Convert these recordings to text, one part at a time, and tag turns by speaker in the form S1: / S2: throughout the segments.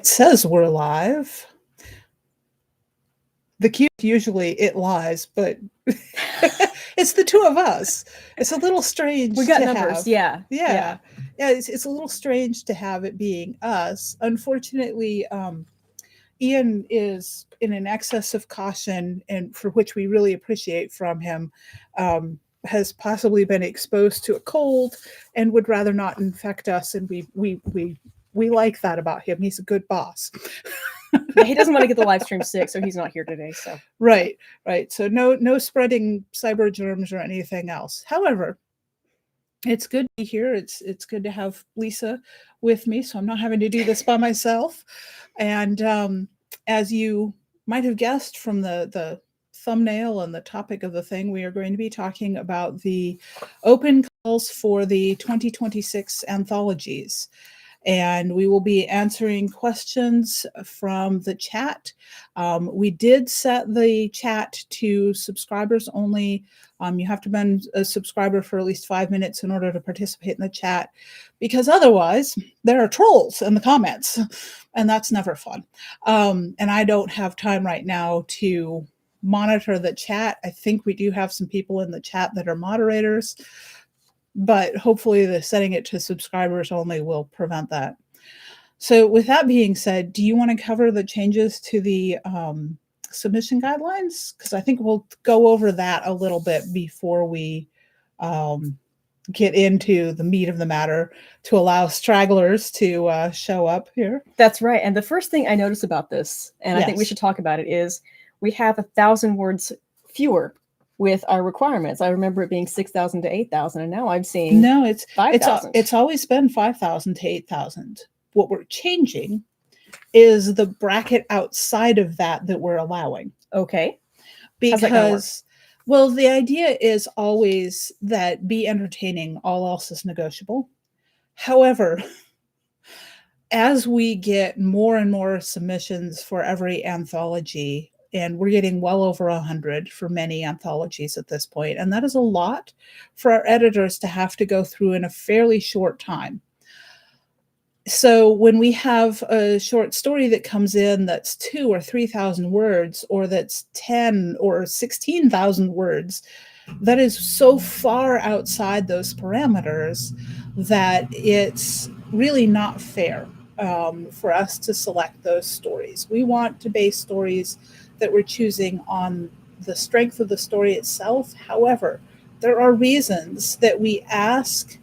S1: Says we're live. The cue usually it lies, but it's the two of us. It's a little strange.
S2: We got
S1: to
S2: numbers,
S1: have.
S2: yeah.
S1: Yeah. It's a little strange to have it being us. Unfortunately, Ian is in an excess of caution, and for which we really appreciate from him. Has possibly been exposed to a cold and would rather not infect us, and we like that about him. He's a good boss.
S2: Yeah, he doesn't want to get the live stream sick, so he's not here today. So
S1: Right. So no spreading cyber germs or anything else. However, it's good to be here. It's good to have Lisa with me, so I'm not having to do this by myself. And as you might have guessed from the thumbnail and the topic of the thing, we are going to be talking about the open calls for the 2026 anthologies. And we will be answering questions from the chat. We did set the chat to subscribers only. You have to be a subscriber for at least 5 minutes in order to participate in the chat, because otherwise there are trolls in the comments, and that's never fun. And I don't have time right now to monitor the chat. I think we do have some people in the chat that are moderators, but hopefully the setting it to subscribers only will prevent that. So with that being said, do you want to cover the changes to the submission guidelines? Because I think we'll go over that a little bit before we get into the meat of the matter, to allow stragglers to show up here.
S2: that's right. And the first thing I noticed about this, and I think we should talk about it, is we have 1,000 words fewer with our requirements. I remember it being 6,000 to 8,000, and now I'm seeing
S1: no, it's
S2: 5,000.
S1: It's always been 5,000 to 8,000. What we're changing is the bracket outside of that we're allowing.
S2: Okay.
S1: Because, well, the idea is always that be entertaining, all else is negotiable. However, as we get more and more submissions for every anthology, and we're getting well over 100 for many anthologies at this point, and that is a lot for our editors to have to go through in a fairly short time. So when we have a short story that comes in that's 2,000 or 3,000 words, or that's 10 or 16,000 words, that is so far outside those parameters that it's really not fair for us to select those stories. We want to base stories that we're choosing on the strength of the story itself. However, there are reasons that we ask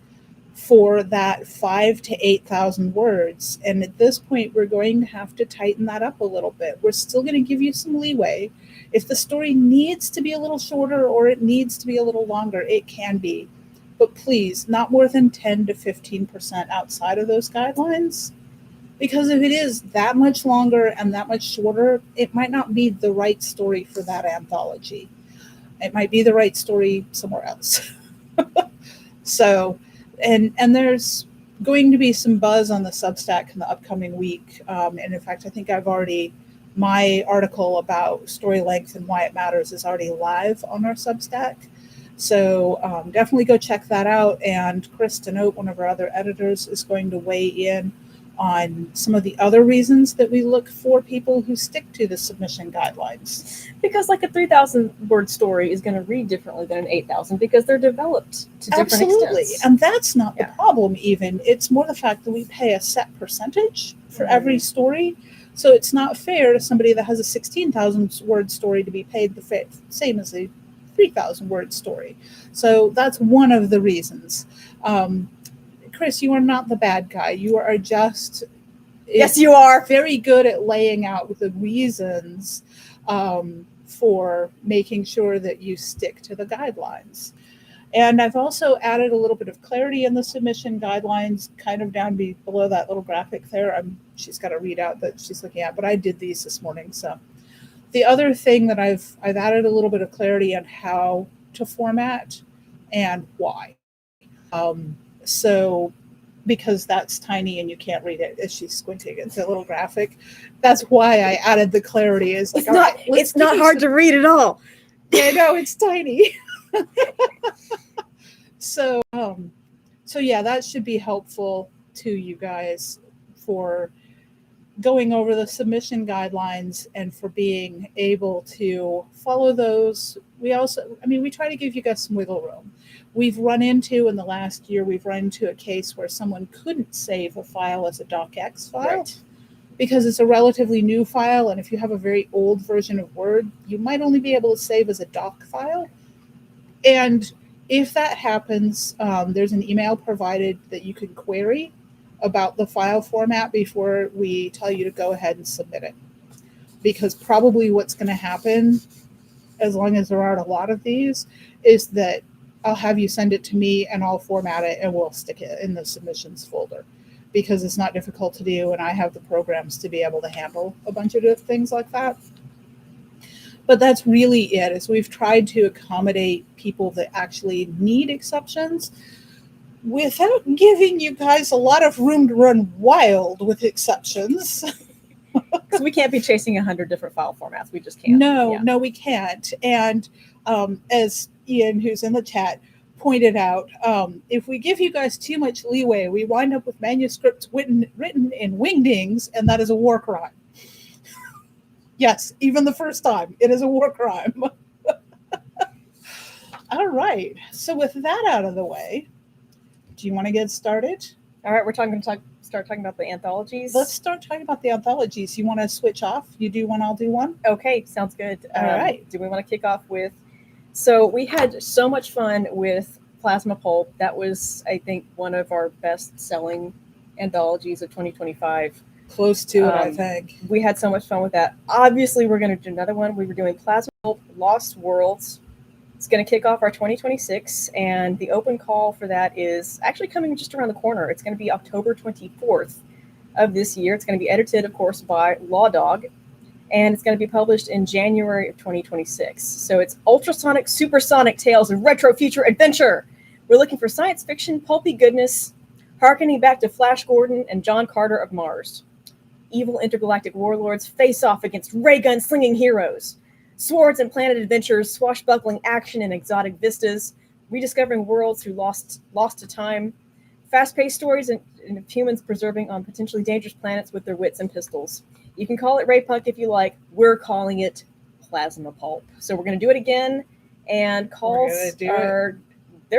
S1: for that 5,000 to 8,000 words. And at this point, we're going to have to tighten that up a little bit. We're still going to give you some leeway. If the story needs to be a little shorter or it needs to be a little longer, it can be. But please, not more than 10 to 15% outside of those guidelines. Because if it is that much longer and that much shorter, it might not be the right story for that anthology. It might be the right story somewhere else. So, and there's going to be some buzz on the Substack in the upcoming week. And in fact, I think my article about story length and why it matters is already live on our Substack. So definitely go check that out. And Chris Denote, one of our other editors, is going to weigh in on some of the other reasons that we look for people who stick to the submission guidelines.
S2: Because like a 3,000 word story is going to read differently than an 8,000 because they're developed to different extents.
S1: And that's not the problem even. It's more the fact that we pay a set percentage for every story. So it's not fair to somebody that has a 16,000 word story to be paid the same as a 3,000 word story. So that's one of the reasons. Chris, you are not the bad guy. You are just
S2: yes, you are
S1: very good at laying out the reasons for making sure that you stick to the guidelines. And I've also added a little bit of clarity in the submission guidelines, kind of down below that little graphic there. She's got a readout that she's looking at, but I did these this morning. So the other thing that I've added a little bit of clarity on how to format and why. So because that's tiny and you can't read it as she's squinting, it's a little graphic. That's why I added the clarity. Is like,
S2: it's not hard to read at all.
S1: Yeah, no, it's tiny. So yeah, that should be helpful to you guys for going over the submission guidelines and for being able to follow those. We also, I mean, we try to give you guys some wiggle room. We've run into, in the last year, we've run into a case where someone couldn't save a file as a docx file.
S2: Right.
S1: Because it's a relatively new file, and if you have a very old version of Word, you might only be able to save as a doc file. And if that happens, there's an email provided that you can query about the file format before we tell you to go ahead and submit it. Because probably what's going to happen, as long as there aren't a lot of these, is that I'll have you send it to me and I'll format it and we'll stick it in the submissions folder. Because it's not difficult to do, and I have the programs to be able to handle a bunch of things like that. But that's really it, is we've tried to accommodate people that actually need exceptions without giving you guys a lot of room to run wild with exceptions.
S2: Because we can't be chasing 100 different file formats. We just can't.
S1: No, we can't. And as Ian, who's in the chat, pointed out, if we give you guys too much leeway, we wind up with manuscripts written in wingdings, and that is a war crime. Yes, even the first time, it is a war crime. All right, so with that out of the way, do you want to get started?
S2: All right, we're start talking about the anthologies.
S1: Let's start talking about the anthologies. You want to switch off? You do one, I'll do one?
S2: Okay, sounds good.
S1: All right.
S2: Do we want to kick off with... So we had so much fun with Plasma Pulp. That was, I think, one of our best-selling anthologies of 2025.
S1: Close to it, I think.
S2: We had so much fun with that. Obviously, we're going to do another one. We were doing Plasma Pulp Lost Worlds. It's going to kick off our 2026, and the open call for that is actually coming just around the corner. It's going to be October 24th of this year. It's going to be edited, of course, by Law Dog. And it's going to be published in January of 2026. So it's ultrasonic, supersonic tales of retro future adventure. We're looking for science fiction, pulpy goodness, harkening back to Flash Gordon and John Carter of Mars. Evil intergalactic warlords face off against ray gun slinging heroes. Swords and planet adventures, swashbuckling action and exotic vistas, rediscovering worlds through lost to time. Fast-paced stories and humans preserving on potentially dangerous planets with their wits and pistols. You can call it Ray Punk if you like. We're calling it Plasma Pulp. So we're going to do it again. And calls they're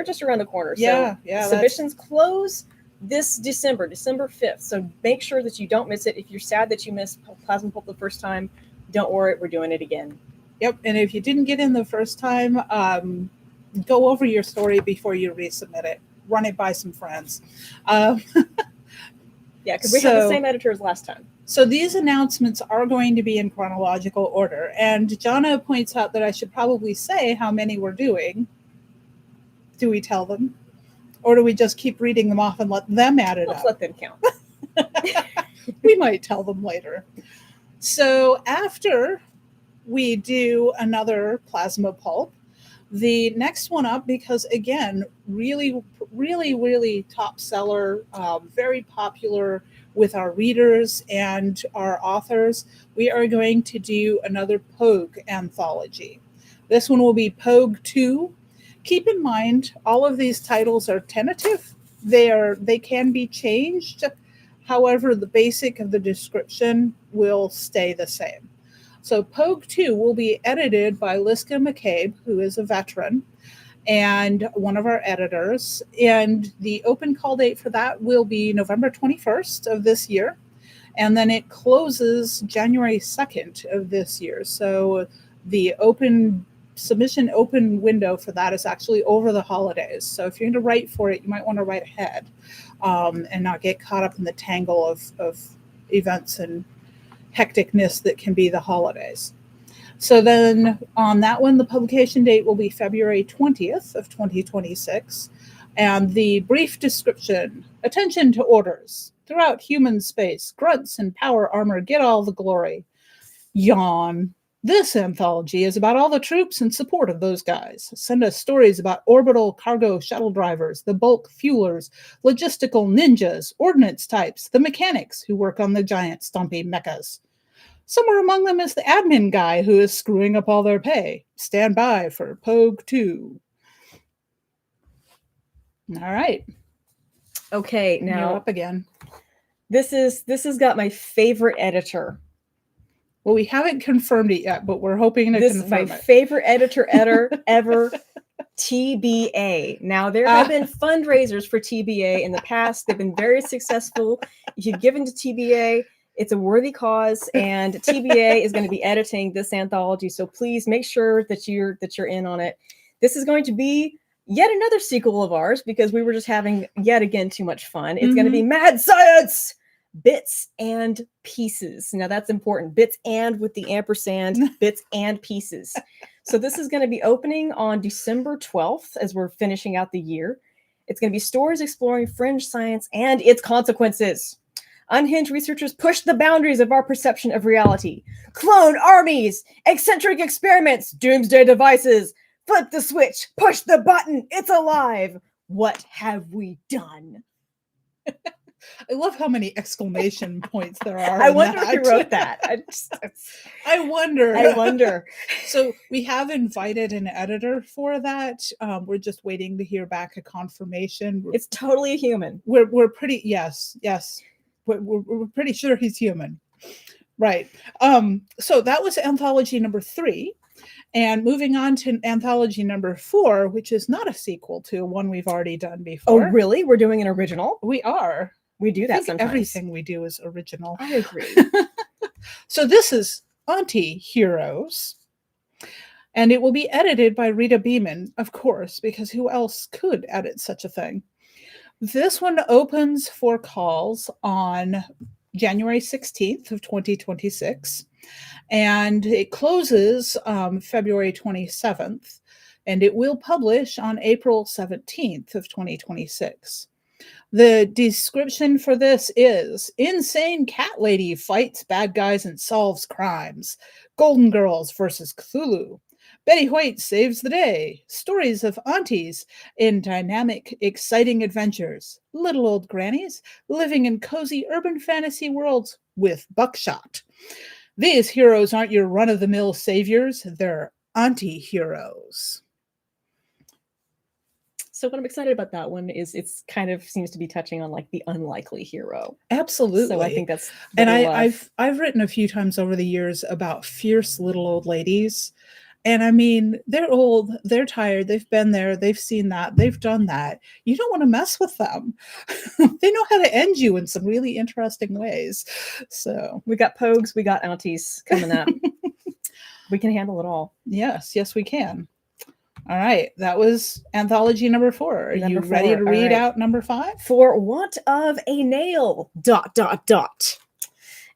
S2: just around the corner.
S1: Yeah,
S2: so submissions close this December 5th. So make sure that you don't miss it. If you're sad that you missed Plasma Pulp the first time, don't worry, we're doing it again.
S1: Yep, and if you didn't get in the first time, go over your story before you resubmit it. Run it by some friends.
S2: Yeah, because we have the same editor as last time.
S1: So these announcements are going to be in chronological order. And Jana points out that I should probably say how many we're doing. Do we tell them? Or do we just keep reading them off and let them add it up?
S2: Let them count.
S1: We might tell them later. So after we do another Plasma Pulp, the next one up, because again, really, really, really top seller, very popular with our readers and our authors, we are going to do another Pogue anthology. This one will be Pogue 2. Keep in mind, all of these titles are tentative. They can be changed. However, the basic of the description will stay the same. So Pogue 2 will be edited by Liska McCabe, who is a veteran and one of our editors. And the open call date for that will be November 21st of this year. And then it closes January 2nd of this year. So the submission open window for that is actually over the holidays. So if you're going to write for it, you might want to write ahead and not get caught up in the tangle of events and hecticness that can be the holidays. So then on that one, the publication date will be February 20th of 2026. And the brief description: attention to orders. Throughout human space, grunts and power armor get all the glory. Yawn. This anthology is about all the troops in support of those guys. Send us stories about orbital cargo shuttle drivers, the bulk fuelers, logistical ninjas, ordnance types, the mechanics who work on the giant stompy mechas. Somewhere among them is the admin guy who is screwing up all their pay. Stand by for Pogue 2. All right.
S2: Okay, now
S1: you're up again.
S2: This has got my favorite editor.
S1: Well, we haven't confirmed it yet, but we're hoping to
S2: This is my
S1: confirm it.
S2: favorite editor ever. TBA. Now, there have been fundraisers for TBA in the past. They've been very successful. If you've given to TBA, it's a worthy cause, and TBA is going to be editing this anthology. So please make sure that you're in on it. This is going to be yet another sequel of ours because we were just having yet again too much fun. It's going to be Mad Science, Bits and Pieces. Now that's important. Bits and with the ampersand, bits and pieces. So this is going to be opening on December 12th as we're finishing out the year. It's going to be stories exploring fringe science and its consequences. Unhinged researchers push the boundaries of our perception of reality. Clone armies, eccentric experiments, doomsday devices. Flip the switch, push the button, it's alive. What have we done?
S1: I love how many exclamation points there are.
S2: I wonder who wrote that.
S1: I wonder.
S2: I wonder.
S1: So we have invited an editor for that. We're just waiting to hear back a confirmation.
S2: It's totally a human.
S1: We're pretty yes. We're pretty sure he's human. Right. So that was anthology number 3. And moving on to anthology number 4, which is not a sequel to one we've already done before.
S2: Oh, really? We're doing an original?
S1: We are.
S2: We do that sometimes.
S1: Everything we do is original.
S2: I agree.
S1: So this is Auntie Heroes. And it will be edited by Rita Beeman, of course, because who else could edit such a thing? This one opens for calls on January 16th of 2026. And it closes February 27th. And it will publish on April 17th of 2026. The description for this is insane cat lady fights bad guys and solves crimes. Golden Girls versus Cthulhu. Betty White saves the day. Stories of aunties in dynamic, exciting adventures. Little old grannies living in cozy urban fantasy worlds with buckshot. These heroes aren't your run-of-the-mill saviors. They're Auntie Heroes.
S2: So what I'm excited about that one is it's kind of seems to be touching on like the unlikely hero.
S1: Absolutely.
S2: So I think that's
S1: and I've written a few times over the years about fierce little old ladies. And I mean, they're old, they're tired, they've been there, they've seen that, they've done that. You don't want to mess with them. They know how to end you in some really interesting ways. So
S2: we got Pogues, we got aunties coming up. We can handle it all.
S1: Yes, we can. All right, that was anthology number 4. Are you ready to read out number 5?
S2: For Want of a Nail, ...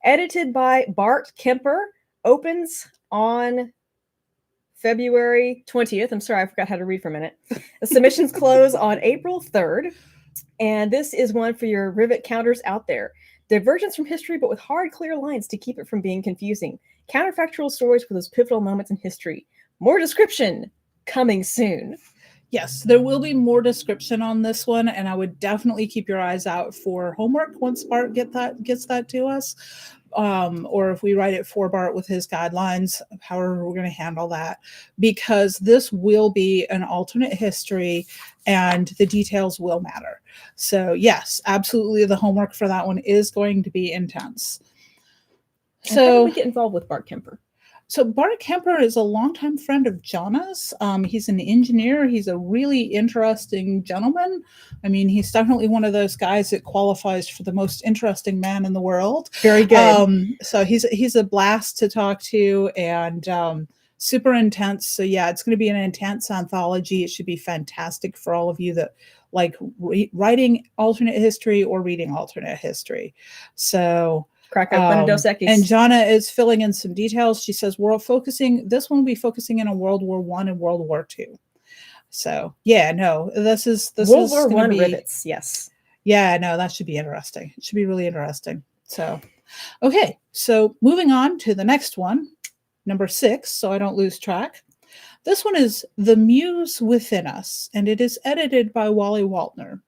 S2: Edited by Bart Kemper, opens on February 20th. I'm sorry, I forgot how to read for a minute. The submissions close on April 3rd. And this is one for your rivet counters out there. Divergence from history, but with hard, clear lines to keep it from being confusing. Counterfactual stories for those pivotal moments in history. More description coming soon.
S1: Yes, there will be more description on this one, and I would definitely keep your eyes out for homework once Bart gets that to us, or if we write it for Bart with his guidelines, however we're going to handle that, because this will be an alternate history, and the details will matter. So yes, absolutely, the homework for that one is going to be intense.
S2: So how do we get involved with Bart Kemper?
S1: So Bart Kemper is a longtime friend of Jana's. He's an engineer. He's a really interesting gentleman. I mean, he's definitely one of those guys that qualifies for the most interesting man in the world.
S2: Very good.
S1: So he's a blast to talk to, and super intense. So yeah, it's going to be an intense anthology. It should be fantastic for all of you that like writing alternate history or reading alternate history. So
S2: crack open a Dos Equis.
S1: And Jana is filling in some details. She says this one will be focusing in on World War I and World War II. So yeah, no, this is
S2: World War I rivets. Yes.
S1: Yeah, no, that should be interesting. It should be really interesting. So, okay. So moving on to the next one, number 6, so I don't lose track. This one is The Muse Within Us, and it is edited by Wally Waltner.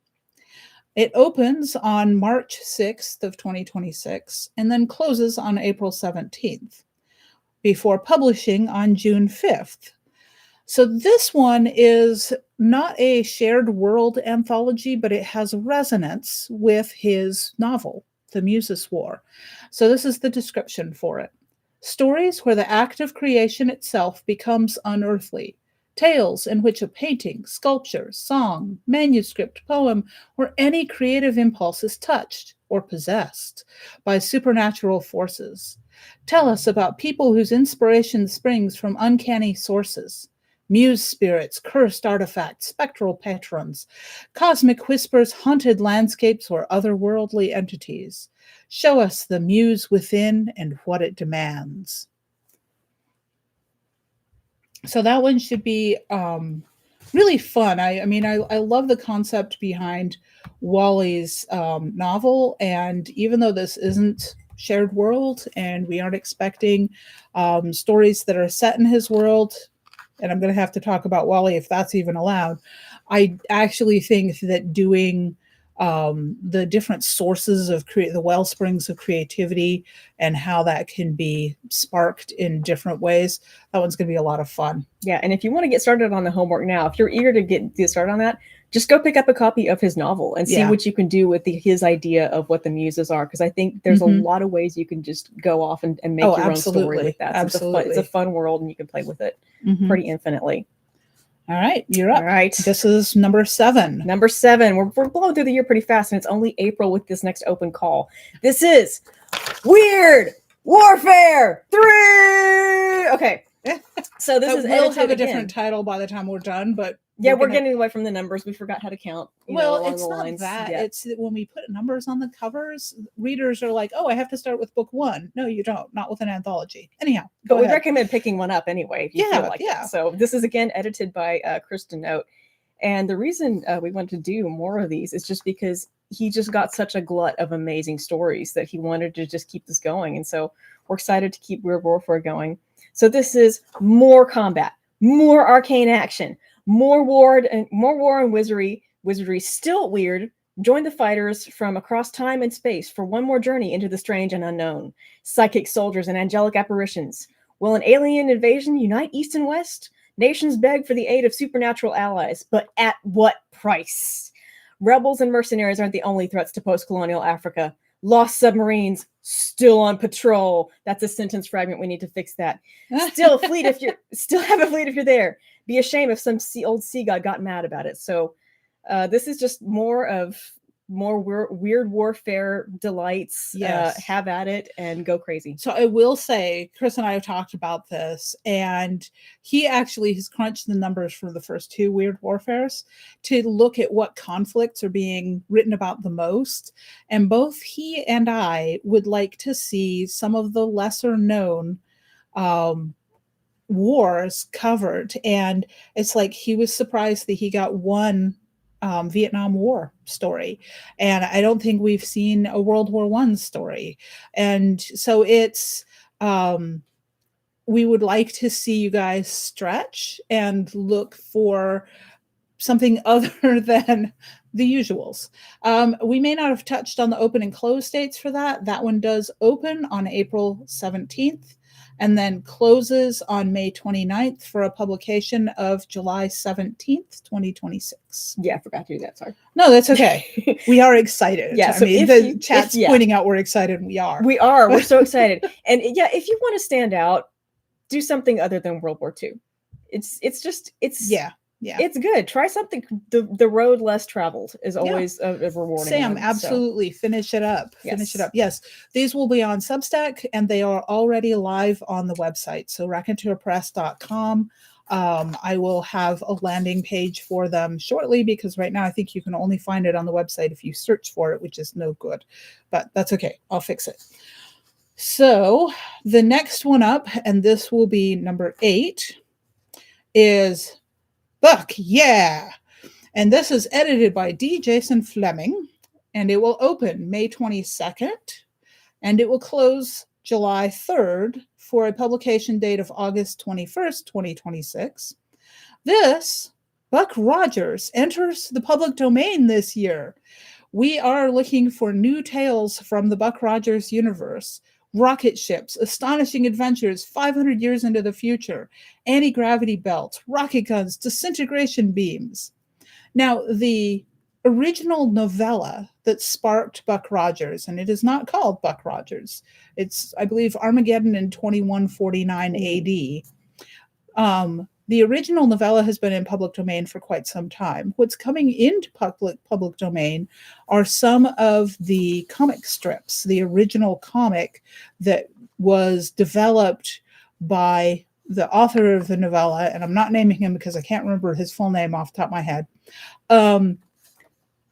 S1: It opens on March 6th of 2026 and then closes on April 17th before publishing on June 5th. So this one is not a shared world anthology, but it has resonance with his novel. the Muses War. So this is the description for it. Stories where the act of creation itself becomes unearthly. Tales in which a painting, sculpture, song, manuscript, poem, or any creative impulse is touched or possessed by supernatural forces. Tell us about people whose inspiration springs from uncanny sources. Muse spirits, cursed artifacts, spectral patrons, cosmic whispers, haunted landscapes, or otherworldly entities. Show us the muse within and what it demands. So that one should be really fun. I mean, I love the concept behind Wally's novel, and even though this isn't shared world and we aren't expecting stories that are set in his world, and I'm going to have to talk about Wally if that's even allowed, I actually think that doing the different sources of the well springs of creativity and how that can be sparked in different ways, that one's going to be a lot of fun.
S2: Yeah, and if you want to get started on the homework now, if you're eager to get started on that, just go pick up a copy of his novel and see what you can do with his idea of what the muses are. Because I think there's a lot of ways you can just go off and make your own story with that. So it's a fun world, and you can play with it pretty infinitely.
S1: All right, you're up.
S2: All right.
S1: This is number 7.
S2: Number 7. We're blowing through the year pretty fast, and it's only April with this next open call. This is Weird Warfare 3! Okay. So this is
S1: we'll have a different title by the time we're done, but
S2: yeah, we're getting away from the numbers. We forgot how to count.
S1: It's not that. Yeah. It's when we put numbers on the covers, readers are like, "Oh, I have to start with book 1." No, you don't. Not with an anthology. Anyhow,
S2: but we recommend picking one up anyway if you feel like
S1: it.
S2: So this is again edited by Kristen Note, and the reason we wanted to do more of these is just because he just got such a glut of amazing stories that he wanted to just keep this going, and so we're excited to keep Weird Warfare going. So this is more combat, more arcane action. More war and wizardry. Wizardry still weird. Join the fighters from across time and space for one more journey into the strange and unknown. Psychic soldiers and angelic apparitions. Will an alien invasion unite East and West? Nations beg for the aid of supernatural allies, but at what price? Rebels and mercenaries aren't the only threats to post-colonial Africa. Lost submarines still on patrol. That's a sentence fragment. We need to fix that. Still have a fleet if you're there. Be a shame if some old sea god got mad about it. So this is just more Weird Warfare delights.
S1: Yes.
S2: Have at it and go crazy.
S1: So I will say, Chris and I have talked about this, and he actually has crunched the numbers for the first 2 Weird Warfares to look at what conflicts are being written about the most. And both he and I would like to see some of the lesser known wars covered. And it's like he was surprised that he got one Vietnam War story, and I don't think we've seen a World War I story. And so it's we would like to see you guys stretch and look for something other than the usuals. We may not have touched on the open and close dates for that. That one does open on April 17th and then closes on May 29th for a publication of July 17th, 2026.
S2: Yeah, I forgot to do that. Sorry.
S1: No, that's okay. We are excited.
S2: Yeah,
S1: I mean, the chat's pointing out we're excited. We are.
S2: We are. We're so excited. And yeah, if you want to stand out, do something other than World War II. It's good. Try something. The road less traveled is always a rewarding.
S1: Sam, absolutely. Finish it up. Finish it up. Yes. These will be on Substack, and they are already live on the website. So raconteurpress.com. I will have a landing page for them shortly, because right now I think you can only find it on the website if you search for it, which is no good. But that's okay. I'll fix it. So the next one up, and this will be number 8, is Buck, yeah. And this is edited by D. Jason Fleming, and it will open May 22nd, and it will close July 3rd for a publication date of August 21st, 2026. This, Buck Rogers, enters the public domain this year. We are looking for new tales from the Buck Rogers universe. Rocket ships, astonishing adventures 500 years into the future, anti-gravity belts, rocket guns, disintegration beams. Now, the original novella that sparked Buck Rogers, and it is not called Buck Rogers. It's, I believe, Armageddon in 2149 AD. The original novella has been in public domain for quite some time. What's coming into public domain are some of the comic strips, the original comic that was developed by the author of the novella, and I'm not naming him because I can't remember his full name off the top of my head.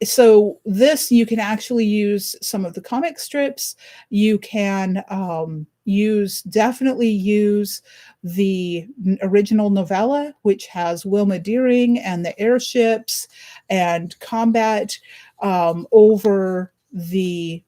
S1: So this, you can actually use some of the comic strips. You can definitely use the original novella, which has Wilma Deering and the airships and combat over the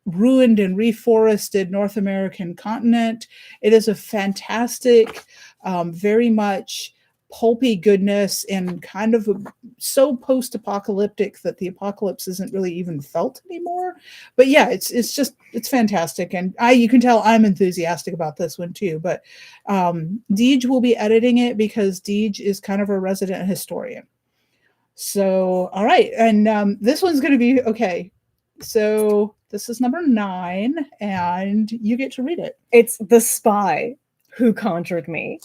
S1: ruined and reforested North American continent. It is a fantastic, very much pulpy goodness, and kind of so post-apocalyptic that the apocalypse isn't really even felt anymore. But yeah, it's fantastic, and you can tell I'm enthusiastic about this one too. But Deej will be editing it because Deej is kind of a resident historian. So all right, and this one's going to be okay. So this is number 9, and you get to read it.
S2: It's The Spy Who Conjured Me.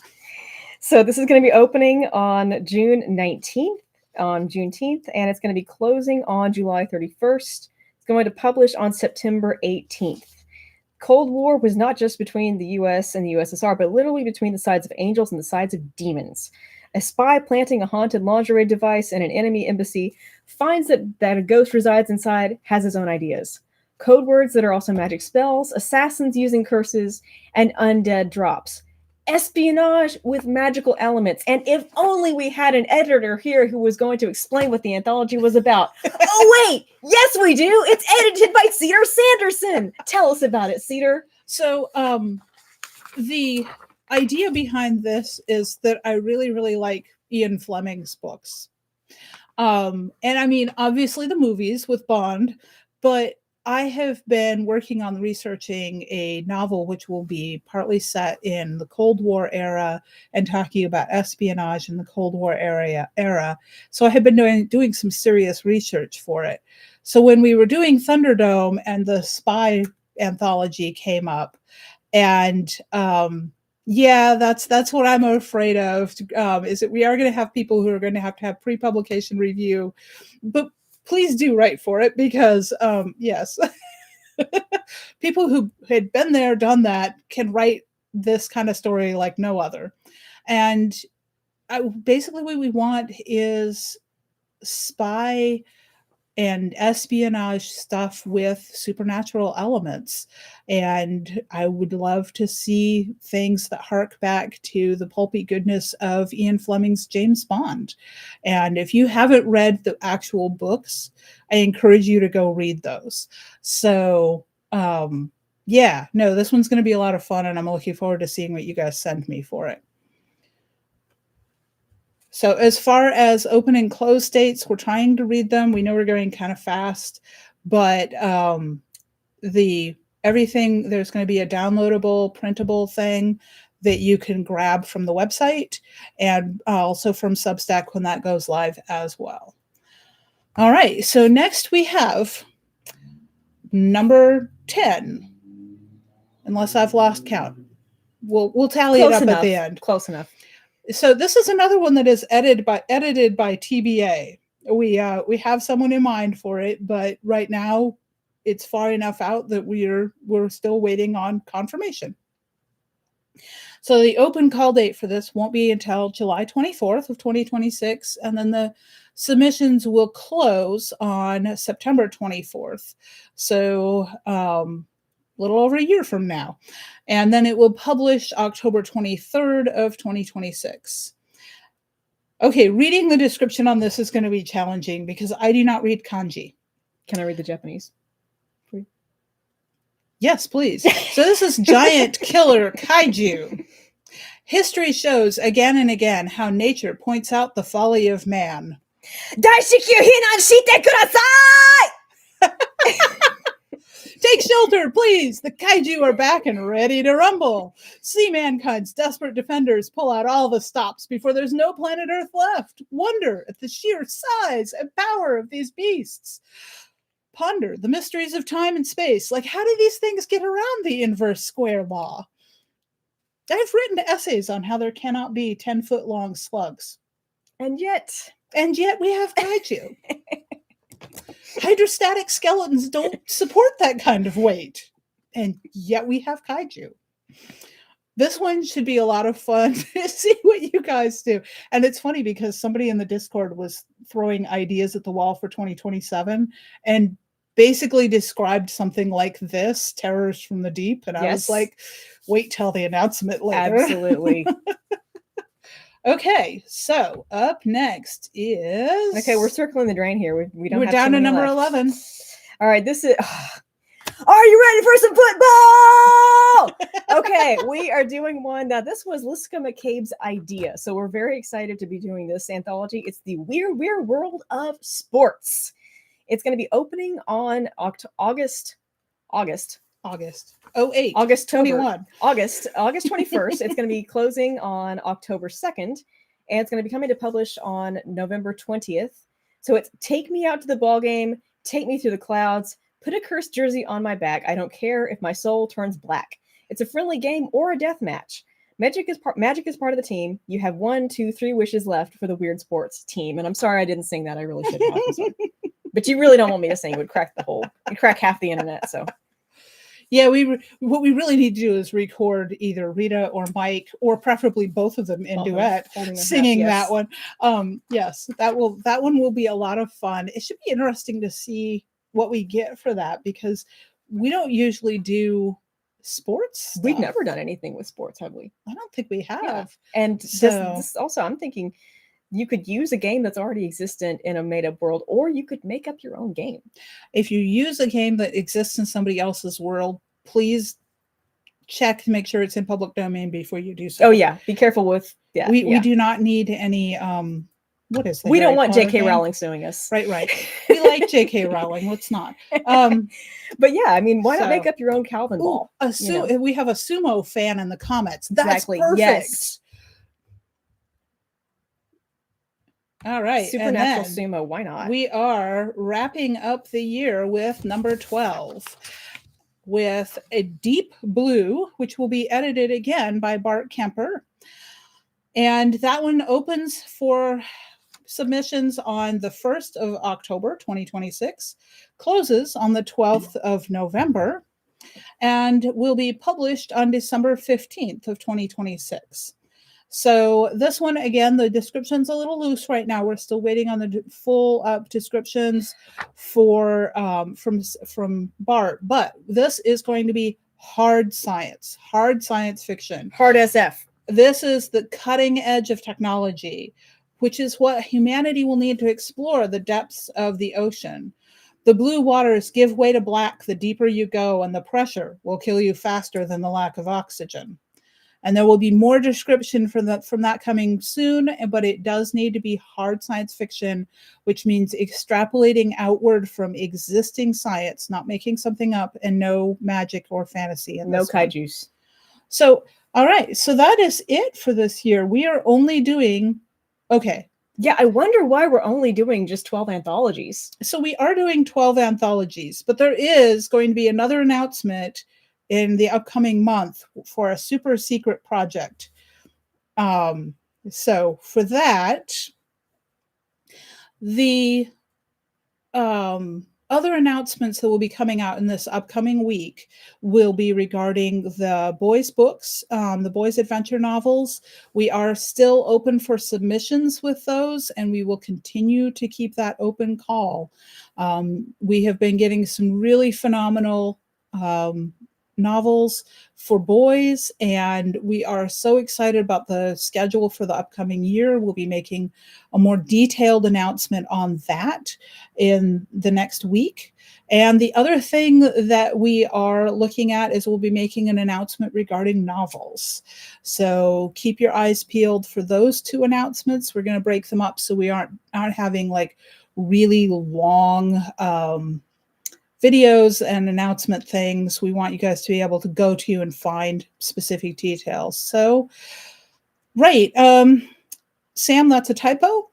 S2: So this is going to be opening on June 19th, on Juneteenth, and it's going to be closing on July 31st. It's going to publish on September 18th. Cold War was not just between the US and the USSR, but literally between the sides of angels and the sides of demons. A spy planting a haunted lingerie device in an enemy embassy finds that a ghost resides inside, has his own ideas. Code words that are also magic spells, assassins using curses, and undead drops. Espionage with magical elements. And if only we had an editor here who was going to explain what the anthology was about. Oh, wait! Yes, we do! It's edited by Cedar Sanderson! Tell us about it, Cedar.
S1: So, the idea behind this is that I really, really like Ian Fleming's books. And I mean, obviously the movies with Bond, but I have been working on researching a novel which will be partly set in the Cold War era and talking about espionage in the Cold War era. So I have been doing some serious research for it. So when we were doing Thunderdome and the spy anthology came up, and yeah, that's what I'm afraid of, is that we are going to have people who are going to have pre-publication review, but please do write for it, because yes, people who had been there, done that, can write this kind of story like no other. And basically what we want is spy and espionage stuff with supernatural elements. And I would love to see things that hark back to the pulpy goodness of Ian Fleming's James Bond. And if you haven't read the actual books, I encourage you to go read those. So, yeah, no, this one's going to be a lot of fun, and I'm looking forward to seeing what you guys send me for it. So as far as open and close dates, we're trying to read them. We know we're going kind of fast, but everything, there's going to be a downloadable, printable thing that you can grab from the website, and also from Substack when that goes live as well. All right, so next we have number 10, unless I've lost count. We'll tally it up at the end.
S2: Close enough.
S1: So this is another one that is edited by TBA. We have someone in mind for it, but right now it's far enough out that we're still waiting on confirmation. So the open call date for this won't be until July 24th of 2026, and then the submissions will close on September 24th. So little over a year from now. And then it will publish October 23rd of 2026. Okay, reading the description on this is going to be challenging because I do not read kanji.
S2: Can I read the Japanese?
S1: Yes, please. So this is giant killer kaiju. History shows again and again how nature points out the folly of man. Take shelter, please! The kaiju are back and ready to rumble. See mankind's desperate defenders pull out all the stops before there's no planet Earth left. Wonder at the sheer size and power of these beasts. Ponder the mysteries of time and space. Like, how do these things get around the inverse square law? I've written essays on how there cannot be 10-foot long slugs.
S2: And yet
S1: we have kaiju. Hydrostatic skeletons don't support that kind of weight. And yet we have kaiju. This one should be a lot of fun to see what you guys do. And it's funny because somebody in the Discord was throwing ideas at the wall for 2027 and basically described something like this, Terrors from the Deep. And I was like, wait till the announcement later.
S2: Absolutely.
S1: Okay, so up next is...
S2: Okay, we're circling the drain here. We don't.
S1: We're
S2: have
S1: down to number
S2: left.
S1: 11.
S2: All right, this is... Are you ready for some football? Okay, we are doing one. Now, this was Liska McCabe's idea, so we're very excited to be doing this anthology. It's the Weird World of Sports. It's going to be opening on August 21. August 21st. It's going to be closing on October 2nd, and it's going to be coming to publish on November 20th. So it's take me out to the ball game, take me through the clouds, put a cursed jersey on my back. I don't care if my soul turns black. It's a friendly game or a death match. Magic is part of the team. You have 1, 2, 3 wishes left for the Weird Sports team. And I'm sorry I didn't sing that. I really should have. But you really don't want me to sing. It would crack half the internet. So
S1: yeah, what we really need to do is record either Rita or Mike, or preferably both of them in duet, singing that one. Yes, that one will be a lot of fun. It should be interesting to see what we get for that, because we don't usually do sports stuff.
S2: We've never done anything with sports, have we?
S1: I don't think we have.
S2: Yeah. And this also, I'm thinking you could use a game that's already existent in a made-up world, or you could make up your own game.
S1: If you use a game that exists in somebody else's world, please check to make sure it's in public domain before you do so.
S2: Oh yeah, be careful with that.
S1: We do not need any what is that?
S2: We don't want J.K. Rowling suing us.
S1: Right. We like J.K. Rowling. Let's not.
S2: But yeah, I mean, why not make up your own Calvin ball?
S1: We have a sumo fan in the comments. That's
S2: exactly.
S1: Perfect.
S2: Yes.
S1: All right.
S2: Supernatural sumo. Why not?
S1: We are wrapping up the year with number 12, with a Deep Blue, which will be edited again by Bart Kemper. And that one opens for submissions on the 1st of October, 2026, closes on the 12th of November, and will be published on December 15th of 2026. So this one, again, the description's a little loose right now. We're still waiting on the full descriptions for from Bart, but this is going to be hard science fiction.
S2: Hard SF.
S1: This is the cutting edge of technology, which is what humanity will need to explore the depths of the ocean. The blue waters give way to black the deeper you go, and the pressure will kill you faster than the lack of oxygen. And there will be more description from that coming soon, but it does need to be hard science fiction, which means extrapolating outward from existing science, not making something up, and no magic or fantasy.
S2: No kaijus.
S1: So, all right. So that is it for this year. We are only doing... Okay.
S2: Yeah, I wonder why we're only doing just 12 anthologies.
S1: So we are doing 12 anthologies, but there is going to be another announcement in the upcoming month for a super secret project. So for that, the other announcements that will be coming out in this upcoming week will be regarding the boys' books, the boys' adventure novels. We are still open for submissions with those, and we will continue to keep that open call. We have been getting some really phenomenal novels for boys, and we are so excited about the schedule for the upcoming year. We'll be making a more detailed announcement on that in the next week. And the other thing that we are looking at is we'll be making an announcement regarding novels. So keep your eyes peeled for those two announcements. We're going to break them up so we aren't having like really long videos and announcement things. We want you guys to be able to go to and find specific details. So, right. Sam, that's a typo.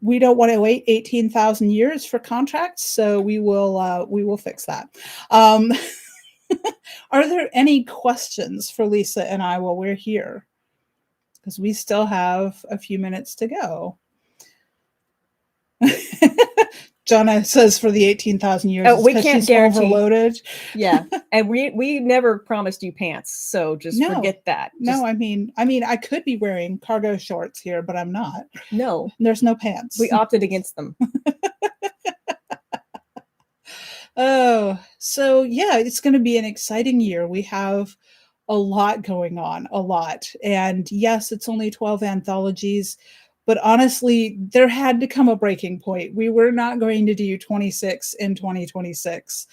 S1: We don't want to wait 18,000 years for contracts, so we will fix that. Are there any questions for Lisa and I while we're here? Because we still have a few minutes to go. Jonna says for the 18,000 years,
S2: we can't guarantee.
S1: Overloaded.
S2: Yeah, and we never promised you pants, so just forget that.
S1: No, I mean, I could be wearing cargo shorts here, but I'm not.
S2: No,
S1: there's no pants.
S2: We opted against them.
S1: Oh, so yeah, it's going to be an exciting year. We have a lot going on, a lot. And yes, it's only 12 anthologies, but honestly, there had to come a breaking point. We were not going to do 26 in 2026.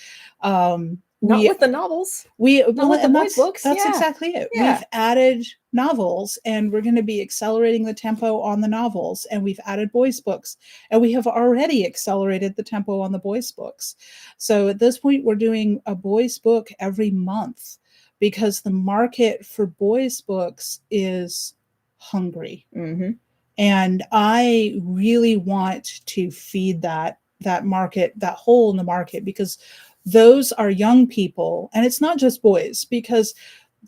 S2: Not with the novels.
S1: Not
S2: with the boys' books.
S1: That's exactly it.
S2: Yeah.
S1: We've added novels, and we're going to be accelerating the tempo on the novels, and we've added boys' books, and we have already accelerated the tempo on the boys' books. So at this point, we're doing a boys' book every month because the market for boys' books is hungry.
S2: Mm-hmm.
S1: And I really want to feed that market, that hole in the market, because those are young people. And it's not just boys, because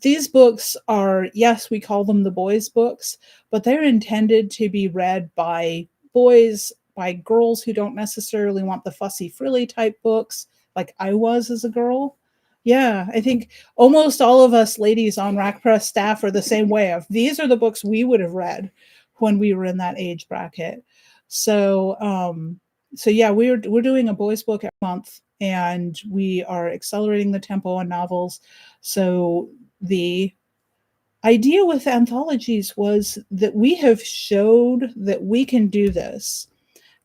S1: these books are, yes, we call them the boys' books, but they're intended to be read by boys, by girls who don't necessarily want the fussy frilly type books like I was as a girl. Yeah, I think almost all of us ladies on Rack Press staff are the same way. Of these are the books we would have read when we were in that age bracket. So yeah, we're doing a boys' book every month, and we are accelerating the tempo on novels. So the idea with anthologies was that we have showed that we can do this,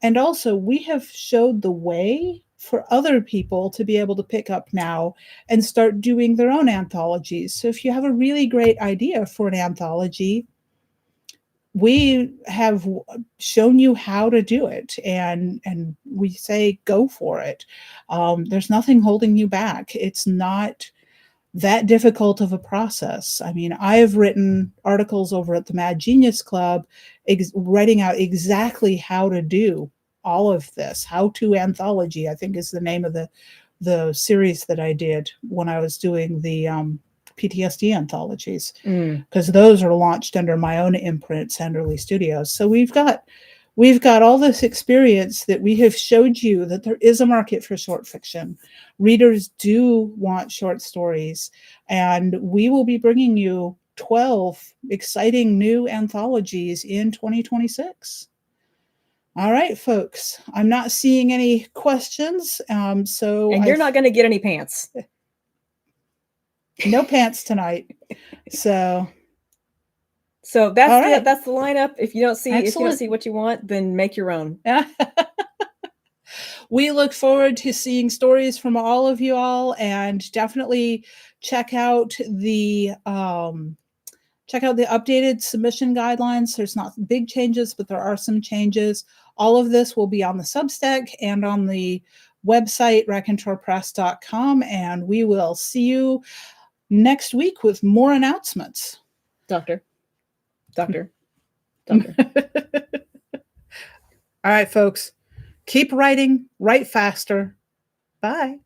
S1: and also we have showed the way for other people to be able to pick up now and start doing their own anthologies. So if you have a really great idea for an anthology, we have shown you how to do it, and we say go for it. There's nothing holding you back. It's not that difficult of a process. I mean, I've written articles over at the Mad Genius Club writing out exactly how to do all of this. How to Anthology, I think, is the name of the series that I did when I was doing the PTSD anthologies, because those are launched under my own imprint, Sanderly Studios. So we've got all this experience that we have showed you that there is a market for short fiction. Readers do want short stories, and we will be bringing you 12 exciting new anthologies in 2026. All right, folks, I'm not seeing any questions. And
S2: you're not going to get any pants.
S1: No pants tonight. So
S2: that's it. That's the lineup. If you don't see what you want, then make your own.
S1: We look forward to seeing stories from all of you all, and definitely check out the updated submission guidelines. There's not big changes, but there are some changes. All of this will be on the Substack and on the website raconteurpress.com, and we will see you next week with more announcements.
S2: Doctor.
S1: All right, folks. Keep writing, write faster. Bye.